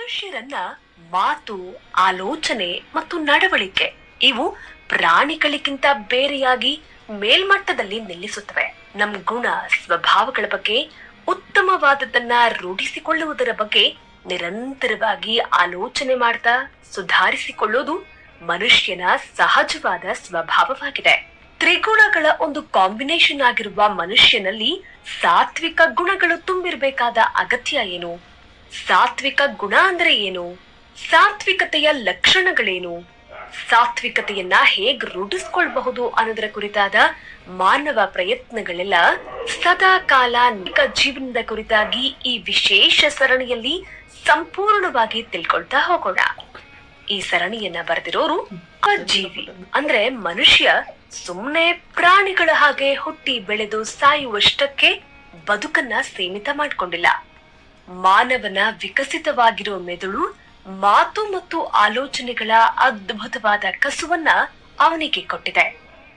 ಮನುಷ್ಯರನ್ನ ಮಾತು, ಆಲೋಚನೆ ಮತ್ತು ನಡವಳಿಕೆ ಇವು ಪ್ರಾಣಿಗಳಿಗಿಂತ ಬೇರೆಯಾಗಿ ಮೇಲ್ಮಟ್ಟದಲ್ಲಿ ನಿಲ್ಲಿಸುತ್ತವೆ. ನಮ್ ಗುಣ ಸ್ವಭಾವಗಳ ಬಗ್ಗೆ ಉತ್ತಮವಾದದನ್ನ ರೂಢಿಸಿಕೊಳ್ಳುವುದರ ಬಗ್ಗೆ ನಿರಂತರವಾಗಿ ಆಲೋಚನೆ ಮಾಡ್ತಾ ಸುಧಾರಿಸಿಕೊಳ್ಳುವುದು ಮನುಷ್ಯನ ಸಹಜವಾದ ಸ್ವಭಾವವಾಗಿದೆ. ತ್ರಿಗುಣಗಳ ಒಂದು ಕಾಂಬಿನೇಷನ್ ಆಗಿರುವ ಮನುಷ್ಯನಲ್ಲಿ ಸಾತ್ವಿಕ ಗುಣಗಳು ತುಂಬಿರಬೇಕಾದ ಅಗತ್ಯ ಏನು? ಸಾತ್ವಿಕ ಗುಣ ಅಂದ್ರೆ ಏನು? ಸಾತ್ವಿಕತೆಯ ಲಕ್ಷಣಗಳೇನು? ಸಾತ್ವಿಕತೆಯನ್ನ ಹೇಗ್ ರೂಢಿಸ್ಕೊಳ್ಬಹುದು ಅನ್ನೋದರ ಕುರಿತಾದ ಮಾನವ ಪ್ರಯತ್ನಗಳೆಲ್ಲ ಸದಾ ಕಾಲ ಜೀವನದ ಕುರಿತಾಗಿ ಈ ವಿಶೇಷ ಸರಣಿಯಲ್ಲಿ ಸಂಪೂರ್ಣವಾಗಿ ತಿಳ್ಕೊಳ್ತಾ ಹೋಗೋಣ. ಈ ಸರಣಿಯನ್ನ ಬರೆದಿರೋರು ಜೀವಿ ಅಂದ್ರೆ ಮನುಷ್ಯ ಸುಮ್ನೆ ಪ್ರಾಣಿಗಳ ಹಾಗೆ ಹುಟ್ಟಿ ಬೆಳೆದು ಸಾಯುವಷ್ಟಕ್ಕೆ ಬದುಕನ್ನ ಸೀಮಿತ ಮಾಡ್ಕೊಂಡಿಲ್ಲ. ಮಾನವನ ವಿಕಸಿತವಾಗಿರೋ ಮೆದುಳು ಮಾತು ಮತ್ತು ಆಲೋಚನೆಗಳ ಅದ್ಭುತವಾದ ಕಸುವನ್ನ ಅವನಿಗೆ ಕೊಟ್ಟಿದೆ.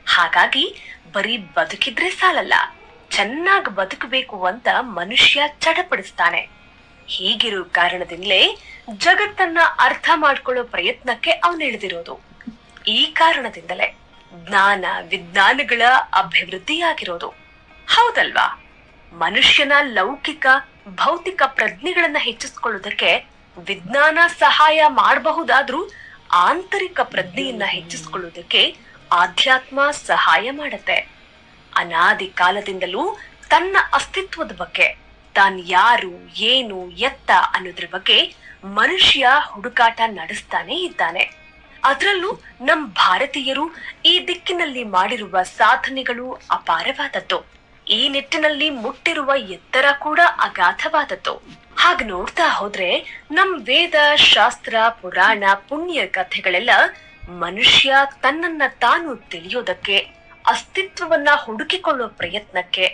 ಹಾಗಾಗಿ ಬರೀ ಬದುಕಿದ್ರೆ ಸಾಲಲ್ಲ, ಚೆನ್ನಾಗಿ ಬದುಕಬೇಕು ಅಂತ ಮನುಷ್ಯ ಚಡಪಡಿಸ್ತಾನೆ. ಹೀಗಿರೋ ಕಾರಣದಿಂದಲೇ ಜಗತ್ತನ್ನ ಅರ್ಥ ಮಾಡ್ಕೊಳ್ಳೋ ಪ್ರಯತ್ನಕ್ಕೆ ಅವನಿಳಿದಿರೋದು. ಈ ಕಾರಣದಿಂದಲೇ ಜ್ಞಾನ ವಿಜ್ಞಾನಗಳ ಅಭಿವೃದ್ಧಿಯಾಗಿರೋದು. ಹೌದಲ್ವಾ? ಮನುಷ್ಯನ ಲೌಕಿಕ ಭೌತಿಕ ಪ್ರಜ್ಞೆಗಳನ್ನ ಹೆಚ್ಚಿಸ್ಕೊಳ್ಳೋದಕ್ಕೆ ವಿಜ್ಞಾನ ಸಹಾಯ ಮಾಡಬಹುದಾದ್ರೂ ಆಂತರಿಕ ಪ್ರಜ್ಞೆಯನ್ನ ಹೆಚ್ಚಿಸ್ಕೊಳ್ಳೋದಕ್ಕೆ ಆಧ್ಯಾತ್ಮ ಸಹಾಯ ಮಾಡತ್ತೆ. ಅನಾದಿ ಕಾಲದಿಂದಲೂ ತನ್ನ ಅಸ್ತಿತ್ವದ ಬಗ್ಗೆ, ತಾನ್ ಯಾರು, ಏನು, ಎತ್ತ ಅನ್ನೋದ್ರ ಬಗ್ಗೆ ಮನುಷ್ಯ ಹುಡುಕಾಟ ನಡೆಸ್ತಾನೆ ಇದ್ದಾನೆ. ಅದರಲ್ಲೂ ನಮ್ ಭಾರತೀಯರು ಈ ದಿಕ್ಕಿನಲ್ಲಿ ಮಾಡಿರುವ ಸಾಧನೆಗಳು ಅಪಾರವಾದದ್ದು. ಈ ನಿಟ್ಟಿನಲ್ಲಿ ಮುಟ್ಟಿರುವ ಎತ್ತರ ಕೂಡ ಅಗಾಧವಾದದ್ದು. ಹಾಗೆ ನೋಡ್ತಾ ಹೋದ್ರೆ ನಮ್ ವೇದ, ಶಾಸ್ತ್ರ, ಪುರಾಣ, ಪುಣ್ಯ ಕಥೆಗಳೆಲ್ಲ ಮನುಷ್ಯ ತನ್ನನ್ನ ತಾನು ತಿಳಿಯೋದಕ್ಕೆ, ಅಸ್ತಿತ್ವವನ್ನ ಹುಡುಕಿಕೊಳ್ಳೋ ಪ್ರಯತ್ನಕ್ಕೆ,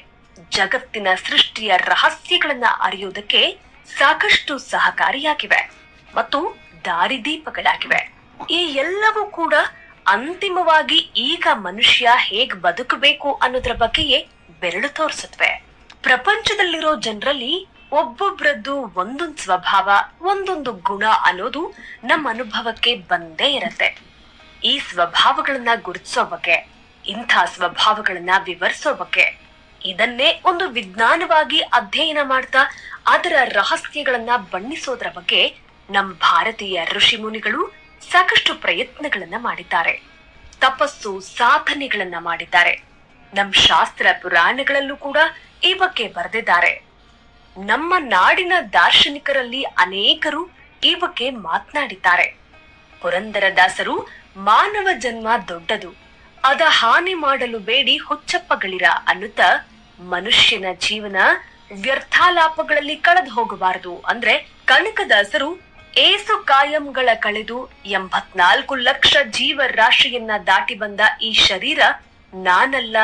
ಜಗತ್ತಿನ ಸೃಷ್ಟಿಯ ರಹಸ್ಯಗಳನ್ನ ಅರಿಯೋದಕ್ಕೆ ಸಾಕಷ್ಟು ಸಹಕಾರಿಯಾಗಿವೆ ಮತ್ತು ದಾರಿದೀಪಗಳಾಗಿವೆ. ಈ ಎಲ್ಲವೂ ಕೂಡ ಅಂತಿಮವಾಗಿ ಈಗ ಮನುಷ್ಯ ಹೇಗ್ ಬದುಕಬೇಕು ಅನ್ನೋದ್ರ ಬಗ್ಗೆಯೇ ಬೆರಳು ತೋರಿಸುತ್ತವೆ. ಪ್ರಪಂಚದಲ್ಲಿರೋ ಜನರಲ್ಲಿ ಒಬ್ಬೊಬ್ರದ್ದು ಒಂದೊಂದು ಸ್ವಭಾವ, ಒಂದೊಂದು ಗುಣ ಅನ್ನೋದು ನಮ್ಮ ಅನುಭವಕ್ಕೆ ಬಂದೇ ಇರತ್ತೆ. ಈ ಸ್ವಭಾವಗಳನ್ನ ಗುರುತಿಸೋ ಬಗ್ಗೆ, ಇಂಥ ಸ್ವಭಾವಗಳನ್ನ ವಿವರಿಸೋ ಬಗ್ಗೆ, ಇದನ್ನೇ ಒಂದು ವಿಜ್ಞಾನವಾಗಿ ಅಧ್ಯಯನ ಮಾಡ್ತಾ ಅದರ ರಹಸ್ಯಗಳನ್ನ ಬಣ್ಣಿಸೋದ್ರ ಬಗ್ಗೆ ನಮ್ ಭಾರತೀಯ ಋಷಿ ಮುನಿಗಳು ಸಾಕಷ್ಟು ಪ್ರಯತ್ನಗಳನ್ನ ಮಾಡಿದ್ದಾರೆ. ತಪಸ್ಸು ಸಾಧನೆಗಳನ್ನ ಮಾಡಿದ್ದಾರೆ. ನಮ್ ಶಾಸ್ತ್ರ ಪುರಾಣಗಳಲ್ಲೂ ಕೂಡ ಈ ಬಗ್ಗೆ ಬರೆದಿದ್ದಾರೆ. ನಮ್ಮ ನಾಡಿನ ದಾರ್ಶನಿಕರಲ್ಲಿ ಅನೇಕರು ಈ ಬಗ್ಗೆ ಮಾತನಾಡಿದ್ದಾರೆ. ಪುರಂದರದಾಸರು ಮಾನವ ಜನ್ಮ ದೊಡ್ಡದು, ಅದ ಹಾನಿ ಮಾಡಲು ಬೇಡಿ ಹುಚ್ಚಪ್ಪಗಳಿರ ಅನ್ನುತ್ತಾ ಮನುಷ್ಯನ ಜೀವನ ವ್ಯರ್ಥಾಲಾಪಗಳಲ್ಲಿ ಕಳೆದು ಹೋಗಬಾರದು ಅಂದ್ರೆ, ಕನಕದಾಸರು ಏಸು ಕಾಯಂಗಳ ಕಳೆದು 84 ಲಕ್ಷ ಜೀವರಾಶಿಯನ್ನ ದಾಟಿ ಬಂದ ಈ ಶರೀರ ನಾನಲ್ಲ,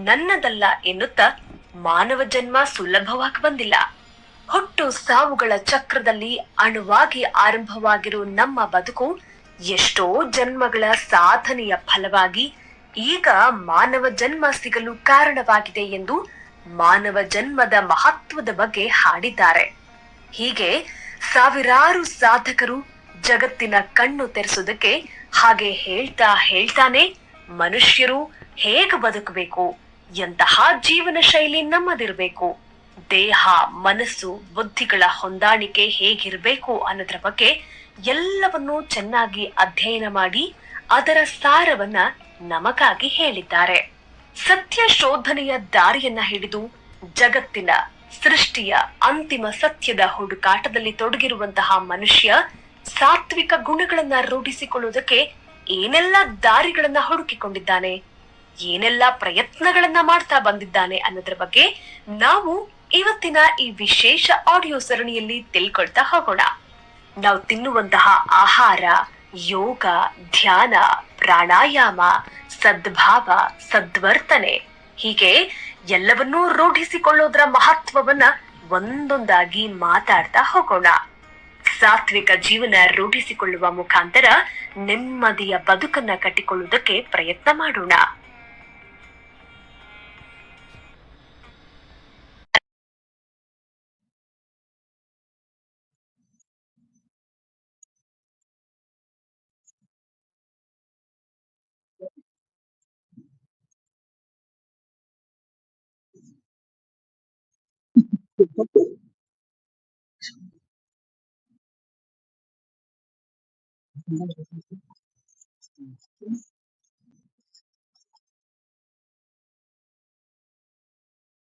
ನನ್ನದಲ್ಲ ಎನ್ನುತ್ತಾ ಮಾನವ ಜನ್ಮ ಸುಲಭವಾಗಿ ಬಂದಿಲ್ಲ. ಹುಟ್ಟು ಸಾವುಗಳ ಚಕ್ರದಲ್ಲಿ ಅಣುವಾಗಿ ಆರಂಭವಾಗಿರೋ ನಮ್ಮ ಬದುಕು ಎಷ್ಟೋ ಜನ್ಮಗಳ ಸಾಧನೆಯ ಫಲವಾಗಿ ಈಗ ಮಾನವ ಜನ್ಮ ಸಿಗಲು ಕಾರಣವಾಗಿದೆ ಎಂದು ಮಾನವ ಜನ್ಮದ ಮಹತ್ವದ ಬಗ್ಗೆ ಹಾಡಿದ್ದಾರೆ. ಹೀಗೆ ಸಾವಿರಾರು ಸಾಧಕರು ಜಗತ್ತಿನ ಕಣ್ಣು ತೆರೆಸೋದಕ್ಕೆ ಹಾಗೆ ಹೇಳ್ತಾನೆ ಮನುಷ್ಯರು ಹೇಗೆ ಬದುಕಬೇಕು, ಎಂತಹ ಜೀವನ ಶೈಲಿ ನಮ್ಮದಿರ್ಬೇಕು, ದೇಹ ಮನಸ್ಸು ಬುದ್ಧಿಗಳ ಹೊಂದಾಣಿಕೆ ಹೇಗಿರ್ಬೇಕು ಅನ್ನೋದ್ರ ಬಗ್ಗೆ ಎಲ್ಲವನ್ನೂ ಚೆನ್ನಾಗಿ ಅಧ್ಯಯನ ಮಾಡಿ ಅದರ ಸಾರವನ್ನ ನಮಗಾಗಿ ಹೇಳಿದ್ದಾರೆ. ಸತ್ಯ ಶೋಧನೆಯ ದಾರಿಯನ್ನ ಹಿಡಿದು ಜಗತ್ತಿನ ಸೃಷ್ಟಿಯ ಅಂತಿಮ ಸತ್ಯದ ಹುಡುಕಾಟದಲ್ಲಿ ತೊಡಗಿರುವಂತಹ ಮನುಷ್ಯ ಸಾತ್ವಿಕ ಗುಣಗಳನ್ನ ರೂಢಿಸಿಕೊಳ್ಳುವುದಕ್ಕೆ ಏನೆಲ್ಲ ದಾರಿಗಳನ್ನ ಹುಡುಕಿಕೊಂಡಿದ್ದಾನೆ, ಏನೆಲ್ಲ ಪ್ರಯತ್ನಗಳನ್ನ ಮಾಡ್ತಾ ಬಂದಿದ್ದಾನೆ ಅನ್ನೋದ್ರ ಬಗ್ಗೆ ನಾವು ಇವತ್ತಿನ ಈ ವಿಶೇಷ ಆಡಿಯೋ ಸರಣಿಯಲ್ಲಿ ತಿಳ್ಕೊಳ್ತಾ ಹೋಗೋಣ. ನಾವು ತಿನ್ನುವಂತಹ ಆಹಾರ, ಯೋಗ, ಧ್ಯಾನ, ಪ್ರಾಣಾಯಾಮ, ಸದ್ಭಾವ, ಸದ್ವರ್ತನೆ ಹೀಗೆ ಎಲ್ಲವನ್ನೂ ರೂಢಿಸಿಕೊಳ್ಳೋದ್ರ ಮಹತ್ವವನ್ನ ಒಂದೊಂದಾಗಿ ಮಾತಾಡ್ತಾ ಹೋಗೋಣ. ಸಾತ್ವಿಕ ಜೀವನ ರೂಢಿಸಿಕೊಳ್ಳುವ ಮುಖಾಂತರ ನೆಮ್ಮದಿಯ ಬದುಕನ್ನ ಕಟ್ಟಿಕೊಳ್ಳುವುದಕ್ಕೆ ಪ್ರಯತ್ನ ಮಾಡೋಣ.